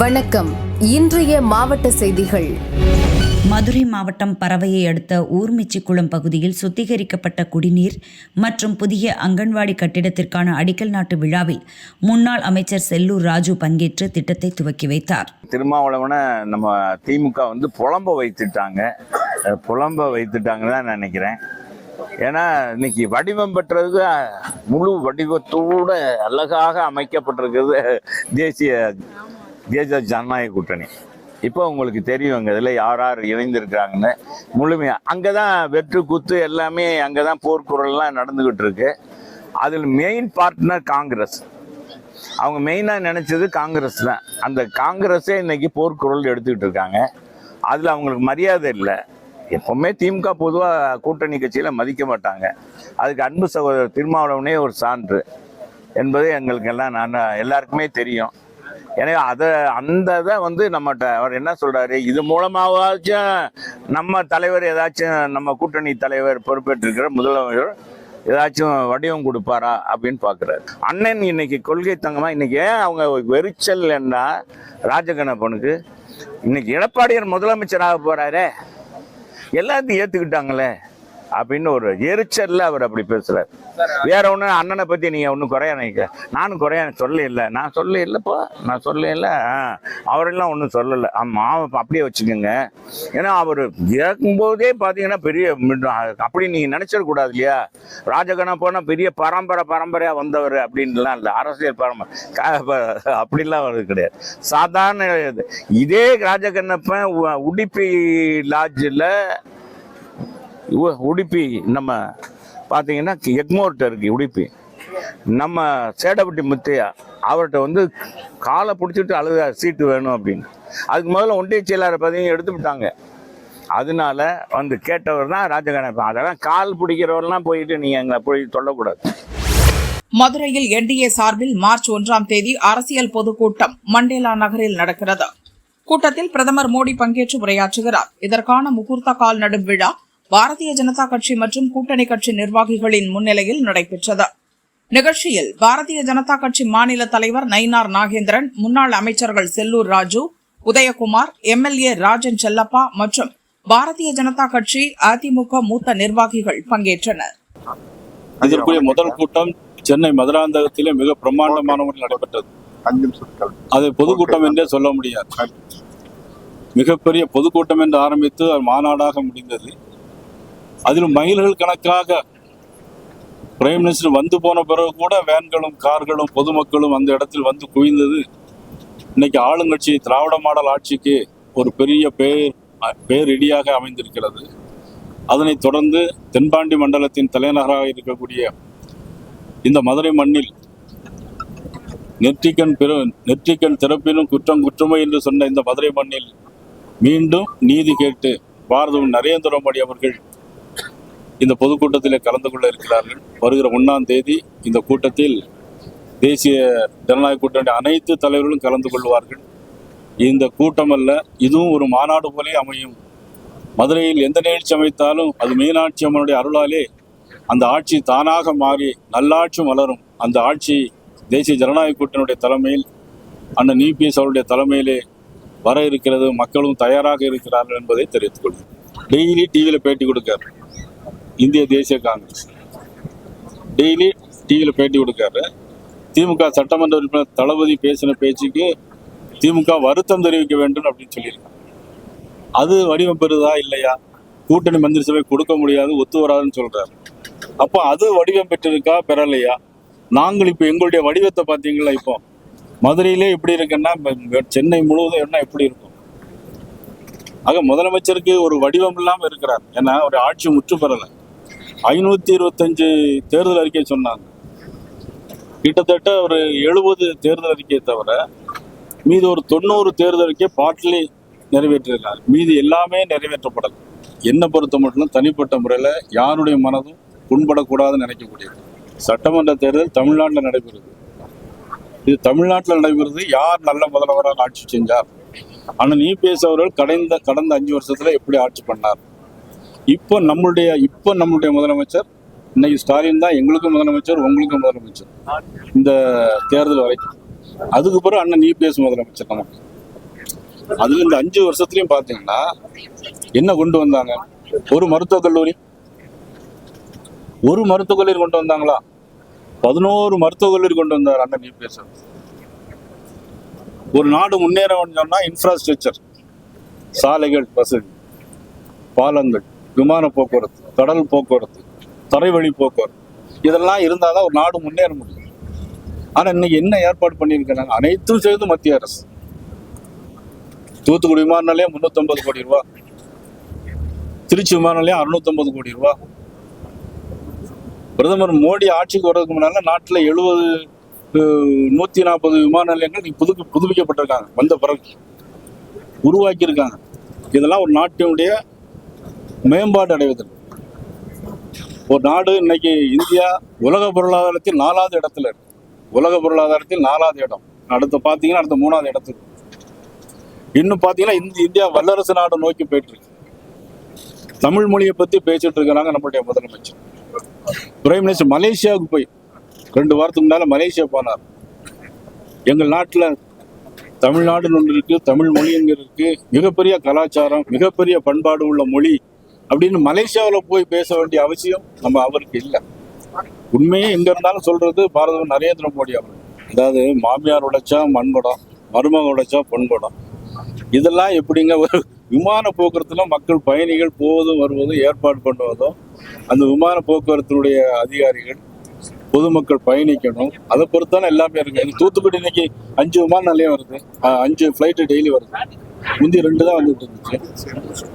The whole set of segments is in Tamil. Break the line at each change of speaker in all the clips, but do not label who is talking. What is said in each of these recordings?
வணக்கம். இன்றைய மாவட்ட செய்திகள்.
மதுரை மாவட்டம் பரவையை அடுத்த ஊர்மிச்சிக்குளம் பகுதியில் சுத்திகரிக்கப்பட்ட குடிநீர் மற்றும் புதிய அங்கன்வாடி கட்டிடத்திற்கான அடிக்கல் நாட்டு விழாவில் முன்னாள் அமைச்சர் செல்லூர் ராஜு பங்கேற்று திட்டத்தை துவக்கி வைத்தார்.
திருமாவளவனை நம்ம திமுக புலம்ப வைத்துட்டாங்கன்னு தான் நினைக்கிறேன். ஏன்னா இன்னைக்கு வடிவம் பெற்றதுக்கு முழு வடிவத்தோட அழகாக அமைக்கப்பட்டிருக்கிறது தேசிய ஜனநாயக கூட்டணி. இப்போ உங்களுக்கு தெரியும் இதில் யார் யார் இணைந்திருக்கிறாங்கன்னு முழுமையாக. அங்கே தான் வெற்று குத்து எல்லாமே, அங்கே தான் போர்க்குரல்லாம் நடந்துக்கிட்டு இருக்கு. அதில் மெயின் பார்ட்னர் காங்கிரஸ். அவங்க மெயினாக நினச்சது காங்கிரஸ் தான். அந்த காங்கிரஸே இன்னைக்கு போர்க்குரல் எடுத்துக்கிட்டு இருக்காங்க. அதில் அவங்களுக்கு மரியாதை இல்லை. எப்பவுமே திமுக பொதுவாக கூட்டணி கட்சியில் மதிக்க மாட்டாங்க. அதுக்கு அன்பு சகோதரர் திருமாவளவனே ஒரு சான்று என்பது எங்களுக்கு எல்லாம் எல்லாருக்குமே தெரியும். எனவே அந்த இதை நம்மகிட்ட அவர் என்ன சொல்றாரு, இது மூலமாவாச்சும் நம்ம தலைவர் ஏதாச்சும், நம்ம கூட்டணி தலைவர் பொறுப்பேற்றிருக்கிற முதலமைச்சர் ஏதாச்சும் வடிவம் கொடுப்பாரா அப்படின்னு பார்க்குறாரு. அண்ணன் இன்னைக்கு கொள்கை தங்கமா இன்னைக்கு ஏன் அவங்க வெறிச்சல் என்ன ராஜகண்ணப்பனுக்கு இன்னைக்கு எடப்பாடியார் முதலமைச்சராக போறாரே, எல்லாத்தையும் ஏற்றுக்கிட்டாங்களே அப்படின்னு ஒரு எரிச்சல்ல அவர் அப்படி பேசுறாரு. வேற ஒண்ணு அண்ணனை பத்தி நீங்க ஒன்னும் குறையா நினைக்க, நானும் குறையா நான் சொல்ல இல்லை அவரெல்லாம் ஒன்றும் சொல்லலை. ஆமா அப்படியே வச்சுக்கோங்க. ஏன்னா அவர் இறக்கும்போதே பாத்தீங்கன்னா பெரிய அப்படி நீங்க நினைச்சிடக்கூடாது இல்லையா. ராஜகண்ணப்பனா பெரிய பரம்பரையா வந்தவர் அப்படின்லாம் இல்லை, அரசியல் பரம்பரை அப்படிலாம் வருது கிடையாது. சாதாரண இதே ராஜகண்ணப்பன் உடுப்பி லாட்ஜில், உடுப்பி நம்ம பார்த்தீங்கன்னா எக்மோர்ட்ட இருக்கு உடுப்பி, நம்ம சேடப்பட்டி முத்தையா அவர்கிட்ட காலை பிடிச்சிட்டு அழுத சீட்டு வேணும் அப்படின்னு. அதுக்கு முதல்ல ஒன்றிய செயலாளர் பதவியும் எடுத்து விட்டாங்க. அதனால கேட்டவர் தான் ராஜகண்ணப்பன். அதெல்லாம் கால் பிடிக்கிறவரெல்லாம் போயிட்டு நீங்க எங்களை போய் சொல்லக்கூடாது.
மதுரையில் என்டிஏ சார்பில் மார்ச் 1ஆம் தேதி அரசியல் பொதுக்கூட்டம் மண்டேலா நகரில் நடக்கிறது. கூட்டத்தில் பிரதமர் மோடி பங்கேற்று உரையாற்றுகிறார். இதற்கான முகூர்த்த கால் நடும் விழா பாரதிய ஜனதா கட்சி மற்றும் கூட்டணி கட்சி நிர்வாகிகளின் முன்னிலையில் நடைபெற்றது. நிகழ்ச்சியில் பாரதிய ஜனதா கட்சி மாநில தலைவர் நயினார் நாகேந்திரன், முன்னாள் அமைச்சர்கள் செல்லூர் ராஜு, உதயகுமார், எம்எல்ஏ ராஜன் செல்லப்பா மற்றும் பாரதிய ஜனதா கட்சி அதிமுக மூத்த நிர்வாகிகள் பங்கேற்றனர்.
இதற்குரிய முதல் கூட்டம் சென்னை மதுராந்தகத்திலே மிக பிரம்மாண்டமான முறையில் நடைபெற்றது. அதை பொதுக்கூட்டம் என்றே சொல்ல முடியாது. மிகப்பெரிய பொதுக்கூட்டம் என்று ஆரம்பித்து அது மாநாடாக முடிந்தது. அதிலும் மைல்கள் கணக்காக பிரைம் மினிஸ்டர் வந்து போன பிறகு கூட வேன்களும் கார்களும் பொதுமக்களும் அந்த இடத்தில் குவிந்தது. இன்னைக்கு ஆளுங்கட்சி திராவிட மாடல் ஆட்சிக்கு ஒரு பெரிய பேரிடியாக அமைந்திருக்கிறது. அதனைத் தொடர்ந்து தென்பாண்டி மண்டலத்தின் தலைநகராக இருக்கக்கூடிய இந்த மதுரை மண்ணில் நெற்றிக்கண் திறப்பினும் குற்றம் குற்றமை என்று சொன்ன இந்த மதுரை மண்ணில் மீண்டும் நீதி கேட்டு பாரத நரேந்திர மோடி அவர்கள் இந்த பொதுக்கூட்டத்தில் கலந்து கொள்ள இருக்கிறார்கள். வருகிற 1ஆம் தேதி இந்த கூட்டத்தில் தேசிய ஜனநாயக கூட்டணி அனைத்து தலைவர்களும் கலந்து கொள்வார்கள். இந்த கூட்டம் அல்ல, இதுவும் ஒரு மாநாடு போலே அமையும். மதுரையில் எந்த நிகழ்ச்சி அமைத்தாலும் அது மீனாட்சி அம்மனுடைய அருளாலே அந்த ஆட்சி தானாக மாறி நல்லாட்சி மலரும். அந்த ஆட்சி தேசிய ஜனநாயக கூட்டணியுடைய தலைமையில் அண்ணன் இபிஎஸ் அவருடைய தலைமையிலே வர இருக்கிறது. மக்களும் தயாராக இருக்கிறார்கள் என்பதை தெரிவித்துக் கொள்கிறேன். டெய்லி டிவியில் பேட்டி கொடுக்காரு இந்திய தேசிய காங்கிரஸ், டெய்லி டிவியில் பேட்டி கொடுக்காரு. திமுக சட்டமன்ற உறுப்பினர் தளபதி பேசின பேச்சுக்கு திமுக வருத்தம் தெரிவிக்க வேண்டும் அப்படின்னு சொல்லியிருக்காங்க. அது வடிவம் பெறுதா இல்லையா? கூட்டணி மந்திரி சபை கொடுக்க முடியாது, ஒத்து வராதுன்னு சொல்றாரு. அப்போ அது வடிவம் பெற்றிருக்கா பெறலையா? நாங்கள் இப்போ எங்களுடைய வடிவத்தை பார்த்தீங்களா? இப்போ மதுரையிலே எப்படி இருக்குன்னா சென்னை முழுவதும் என்ன எப்படி இருக்கும்? ஆக முதலமைச்சருக்கு ஒரு வடிவம் இல்லாமல் இருக்கிறார். ஏன்னா ஒரு ஆட்சி முற்று பெறலை. 525 தேர்தல் அறிக்கை சொன்னாங்க. கிட்டத்தட்ட ஒரு 70 தேர்தல் அறிக்கையை தவிர மீது ஒரு 90 தேர்தல் அறிக்கை பாட்டிலே நிறைவேற்றிருக்காங்க. மீது எல்லாமே நிறைவேற்றப்படலை. என்னை பொறுத்த மட்டும் தனிப்பட்ட முறையில் யாருடைய மனதும் புண்படக்கூடாதுன்னு நினைக்கக்கூடியது. சட்டமன்ற தேர்தல் தமிழ்நாட்டில் நடைபெறுது. இது தமிழ்நாட்டில் நடைபெறுது. யார் நல்ல முதல்வராக ஆட்சி செஞ்சார்? ஆனால் இபிஎஸ் அவர்கள் கடந்த 5 வருஷத்துல எப்படி ஆட்சி பண்ணார்? இப்போ நம்மளுடைய முதலமைச்சர் இன்னைக்கு ஸ்டாலின் தான் எங்களுக்கும் முதலமைச்சர், உங்களுக்கும் முதலமைச்சர் இந்த தேர்தல் வரைக்கும். அதுக்கு பிறகு அண்ணன் இபிஎஸ் முதலமைச்சர். நமக்கு அதுல இந்த 5 வருஷத்துலயும் பாத்தீங்கன்னா என்ன கொண்டு வந்தாங்க? ஒரு மருத்துவக் கல்லூரி கொண்டு வந்தாங்களா? 11 மருத்துவக் கல்லூரி கொண்டு வந்தார் அண்ணன் EPS. ஒரு நாடு முன்னேற சொன்னா இன்ஃப்ராஸ்ட்ரக்சர், சாலைகள், வசதி, பாலங்கள், விமான போக்குவரத்து, கடல் போக்குவரத்து, தரைவழி போக்குவரத்து, இதெல்லாம் இருந்தாதான் ஒரு நாடு முன்னேற முடியும். ஆனா இன்னைக்கு என்ன ஏற்பாடு பண்ணியிருக்கிறாங்க? அனைத்தும் செய்து மத்திய அரசு. தூத்துக்குடி விமான நிலையம் 350 கோடி ரூபாய், திருச்சி விமான நிலையம் 650 கோடி ரூபாய். பிரதமர் மோடி ஆட்சிக்கு வர்றதுக்கு முன்னால நாட்டுல 140 விமான நிலையங்கள் புதுப்பிக்கப்பட்டிருக்காங்க. வந்த பிறகு உருவாக்கி இருக்காங்க. இதெல்லாம் ஒரு நாட்டினுடைய மேம்பாடு அடைவதற்கு. ஒரு நாடு இன்னைக்கு இந்தியா உலக பொருளாதாரத்தில் 4வது இடத்துல இருக்கு. உலக பொருளாதாரத்தில் 4வது இடம். அடுத்து பாத்தீங்கன்னா அடுத்த 3வது இடத்துக்கு. இன்னும் பாத்தீங்கன்னா இந்தியா வல்லரசு நாடு நோக்கி போயிட்டு இருக்கு. தமிழ் மொழியை பத்தி பேசிட்டு இருக்கிறாங்க நம்மளுடைய முதலமைச்சர். பிரைம் மினிஸ்டர் மலேசியாவுக்கு போய் 2 வாரத்துக்கு முன்னால மலேசியா போனார். எங்கள் நாட்டுல தமிழ்நாடுன்னு ஒன்று இருக்கு, தமிழ் மொழி எங்க இருக்கு, மிகப்பெரிய கலாச்சாரம், மிகப்பெரிய பண்பாடு உள்ள மொழி அப்படின்னு மலேசியாவில் போய் பேச வேண்டிய அவசியம் அவருக்கு இல்லை. உண்மையே எங்க இருந்தாலும் சொல்றது பாரத நரேந்திர மோடி அவர்கள். அதாவது மாமியார் உழைச்சா மண்படம், மருமக உழைச்சா பொன்படம். இதெல்லாம் எப்படிங்க? ஒரு விமான போக்குவரத்துல மக்கள் பயணிகள் போவதும் வருவதும் ஏற்பாடு பண்ணுவதும், அந்த விமான போக்குவரத்தினுடைய அதிகாரிகள் பொதுமக்கள் பயணிக்கணும். அதை பொறுத்தாலும் எல்லாமே இருக்கு. தூத்துக்குடி இன்னைக்கு 5 விமான நிலையம் வருது, 5 ஃபிளைட்டு டெய்லி வருது. முந்தி 2 தான் வந்துட்டு இருந்துச்சு.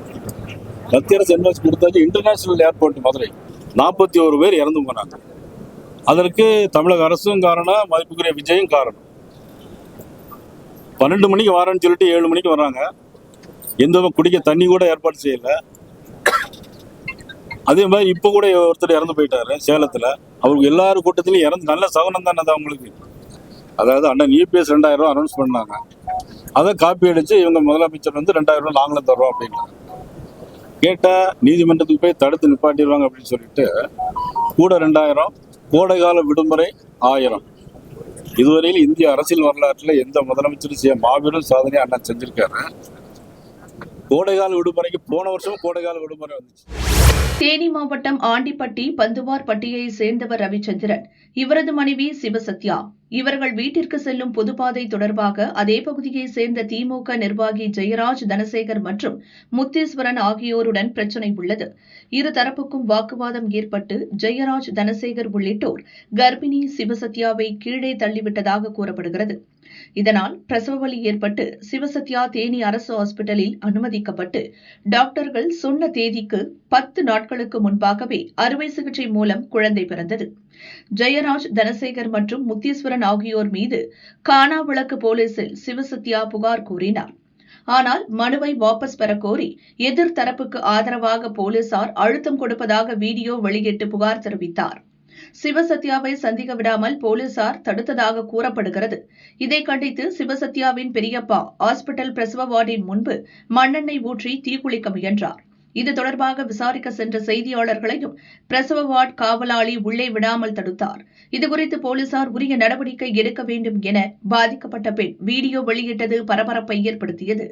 மத்திய அரசு இன்வெஸ்ட் கொடுத்தாச்சு. இன்டர்நேஷனல் ஏர்போர்ட் மதுரை 41 பேர் இறந்து போனாங்க. அதற்கு தமிழக அரசும் காரணம், மதிப்புக்குரிய விஜயும் காரணம். 12 மணிக்கு வரேன்னு சொல்லிட்டு 7 மணிக்கு வர்றாங்க. எந்த குடிக்க தண்ணி கூட ஏற்பாடு செய்யல. அதே மாதிரி இப்ப கூட ஒருத்தர் இறந்து போயிட்டாரு சேலத்துல. அவருக்கு எல்லாரும் கூட்டத்திலையும் இறந்து நல்ல சகுனம் தானே அது அவங்களுக்கு. அதாவது அண்ணன் EPS 2000 ரூபாய் அனௌன்ஸ் பண்ணாங்க. அதை காப்பி அடிச்சு இவங்க முதலமைச்சர் 2000 ரூபாய் நாங்களும் தர்றோம் அப்படின்னு கேட்டா நீதிமன்றத்துக்கு போய் தடுத்து நிப்பாட்டிடுவாங்க அப்படின்னு சொல்லிட்டு கூட 2000, கோடைகால விடுமுறை 1000. இதுவரையில் இந்திய அரசியல் வரலாற்றுல எந்த முதலமைச்சரும் செய்ய மாபெரும் சாதனையை அண்ணா செஞ்சிருக்காரு. கோடைகால விடுமுறைக்கு போன வருஷமும் கோடைகால விடுமுறை வந்துச்சு.
தேனி மாவட்டம் ஆண்டிப்பட்டி பந்துவார்பட்டியை சேர்ந்தவர் ரவிச்சந்திரன், இவரது மனைவி சிவசத்யா. இவர்கள் வீட்டிற்கு செல்லும் பொதுப்பாதை தொடர்பாக அதே பகுதியை சேர்ந்த திமுக நிர்வாகி ஜெயராஜ் தனசேகர் மற்றும் முத்தீஸ்வரன் ஆகியோருடன் பிரச்சினை உள்ளது. இருதரப்புக்கும் வாக்குவாதம் ஏற்பட்டு ஜெயராஜ் தனசேகர் உள்ளிட்டோர் கர்ப்பிணி சிவசத்யாவை கீழே தள்ளிவிட்டதாக கூறப்படுகிறது. இதனால் பிரசவ வலி ஏற்பட்டு சிவசத்யா தேனி அரசு ஹாஸ்பிட்டலில் அனுமதிக்கப்பட்டு டாக்டர்கள் சொன்ன தேதிக்கு 10 நாட்களுக்கு முன்பாகவே அறுவை சிகிச்சை மூலம் குழந்தை பிறந்தது. ஜெயராஜ் தனசேகர் மற்றும் முத்தீஸ்வரன் ஆகியோர் மீது காணாவிளக்கு போலீசில் சிவசத்யா புகார் கூறினார். ஆனால் மனுவை வாபஸ் பெறக்கோரி எதிர்த்தரப்புக்கு ஆதரவாக போலீசார் அழுத்தம் கொடுப்பதாக வீடியோ வெளியிட்டு புகார் தெரிவித்தார். சிவசத்யாவை சந்திக்க விடாமல் போலீசார் தடுத்ததாக கூறப்படுகிறது. இதை கண்டித்து சிவசத்யாவின் பெரியப்பா ஹாஸ்பிட்டல் பிரசவ வார்டின் முன்பு மண்ணெண்ணெய் ஊற்றி தீக்குளிக்க முயன்றார். இது தொடர்பாக விசாரிக்க சென்ற செய்தியாளர்களையும் பிரசவ வார்டு காவலாளி உள்ளே விடாமல் தடுத்தார். இதுகுறித்து போலீசார் உரிய நடவடிக்கை எடுக்க வேண்டும் என பாதிக்கப்பட்ட பெண் வீடியோ வெளியிட்டது பரபரப்பை ஏற்படுத்தியது.